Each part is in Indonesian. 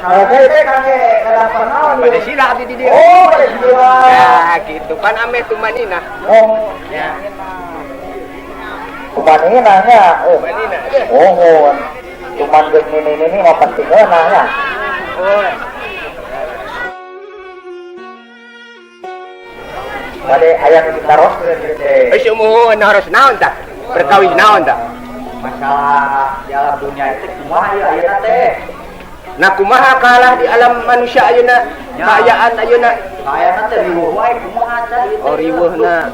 Saya kage kadapan naon. Pada sila abdi di dia. Oh, pada sila. Ya, gitu kan ame tumanina. Oh, Ya. kumanina nya. Tumanina. Oh, cuman geus ini mah penting nya. Oh. Bade aya nu ditaroskeun teh. Semua harus naon tah? Berkawin naon tah? Masalah di alam dunia itu kumaha ya ayeuna teh? Nah kumaha kalah di alam manusia ayeuna? Kaayaan ayeuna. Ayeuna teh riweuh wae kumaha teh? Oh riweuhna.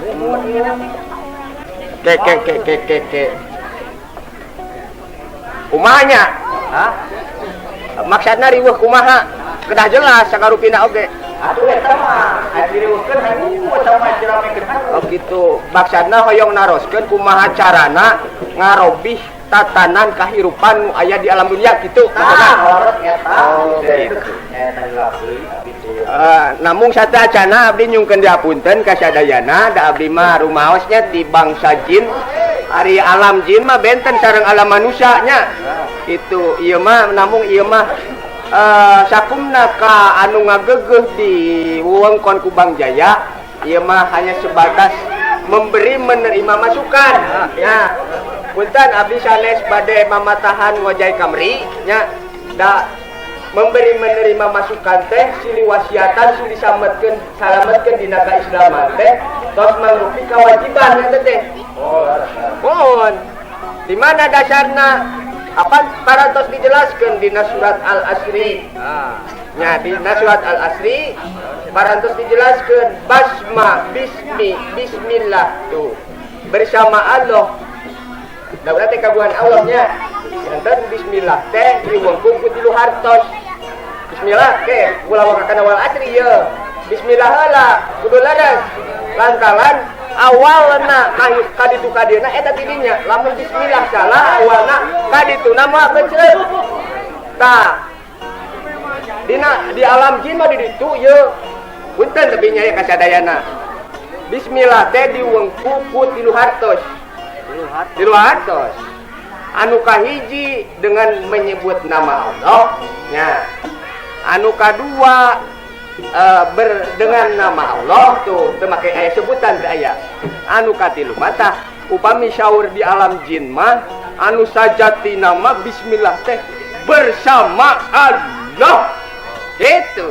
Ke. Kumahanya? Hah? Maksudna riweuh kumaha? Kedah jelas sakarupina oge. Atuh eta mah adi riweuhkeun hayang sama jeramekeun. Oh gitu. Maksudna hoyong naroskeun kumaha carana ngarobih tatanan kahirupan nu aya di alam dunia gitu. Horot eta. Oh, gitu. Eta gitu. Namung satacana abdi nyungkeun diapunten ka sadayana da abdi mah rumaosnya ti bangsa jin. Ari alam jin mah benten sareng alam manusia nya. Itu ieu mah namung ieu mah sakumna ka anu ngageugeuh di wewengkon Kubang Jaya ieu mah hanya sebatas memberi menerima masukan ya. Punten abdi sanes bade mamatahan ngojai kamri nya da memberi menerima masukan teh sili wasiatan sili sametkeun salametkeun dina kaislaman teh tos mangrupi kewajiban eta teh. Mohon di mana dasarna apa parantos dijelaskan di surat Al-Asri. Nya di surat Al-Asri parantos dijelaskan basma bismillah tuh bersama Allah. Da berarti kagungan Allahnya. Dan bismillah teh riweuh ku tilu hartos. Bismillah ke ulah wakana wal asri ye. Bismillah heula kudu laras. Lantaran awalna kaditu kadieuna eta tidinya lamun bismillah salah awalna kaditu nama kecil tah di alam jin mah di ditu ye punten tapi nya kasadayana bismillah teh diwengku ku 300 anu kahiji dengan menyebut nama Allah nya anu kadua dengan nama Allah tuh memakai ayat sebutan ayat anu katilu mata upami syaur di alam jin mah anu sajati nama bismillah teh bersama Allah itu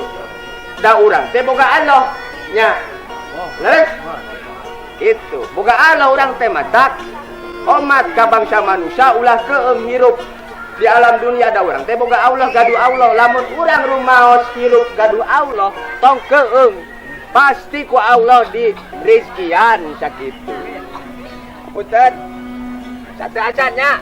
da urang teh boga Allah nya leres itu boga Allah urang teh mata umat ka bangsa manusia ulah keum hirup di alam dunia ada orang teh boga Allah gaduh Allah lamun urang rumaos hirup gaduh Allah tong keung pasti ku Allah di rizkian sakitu. Punten satu acannya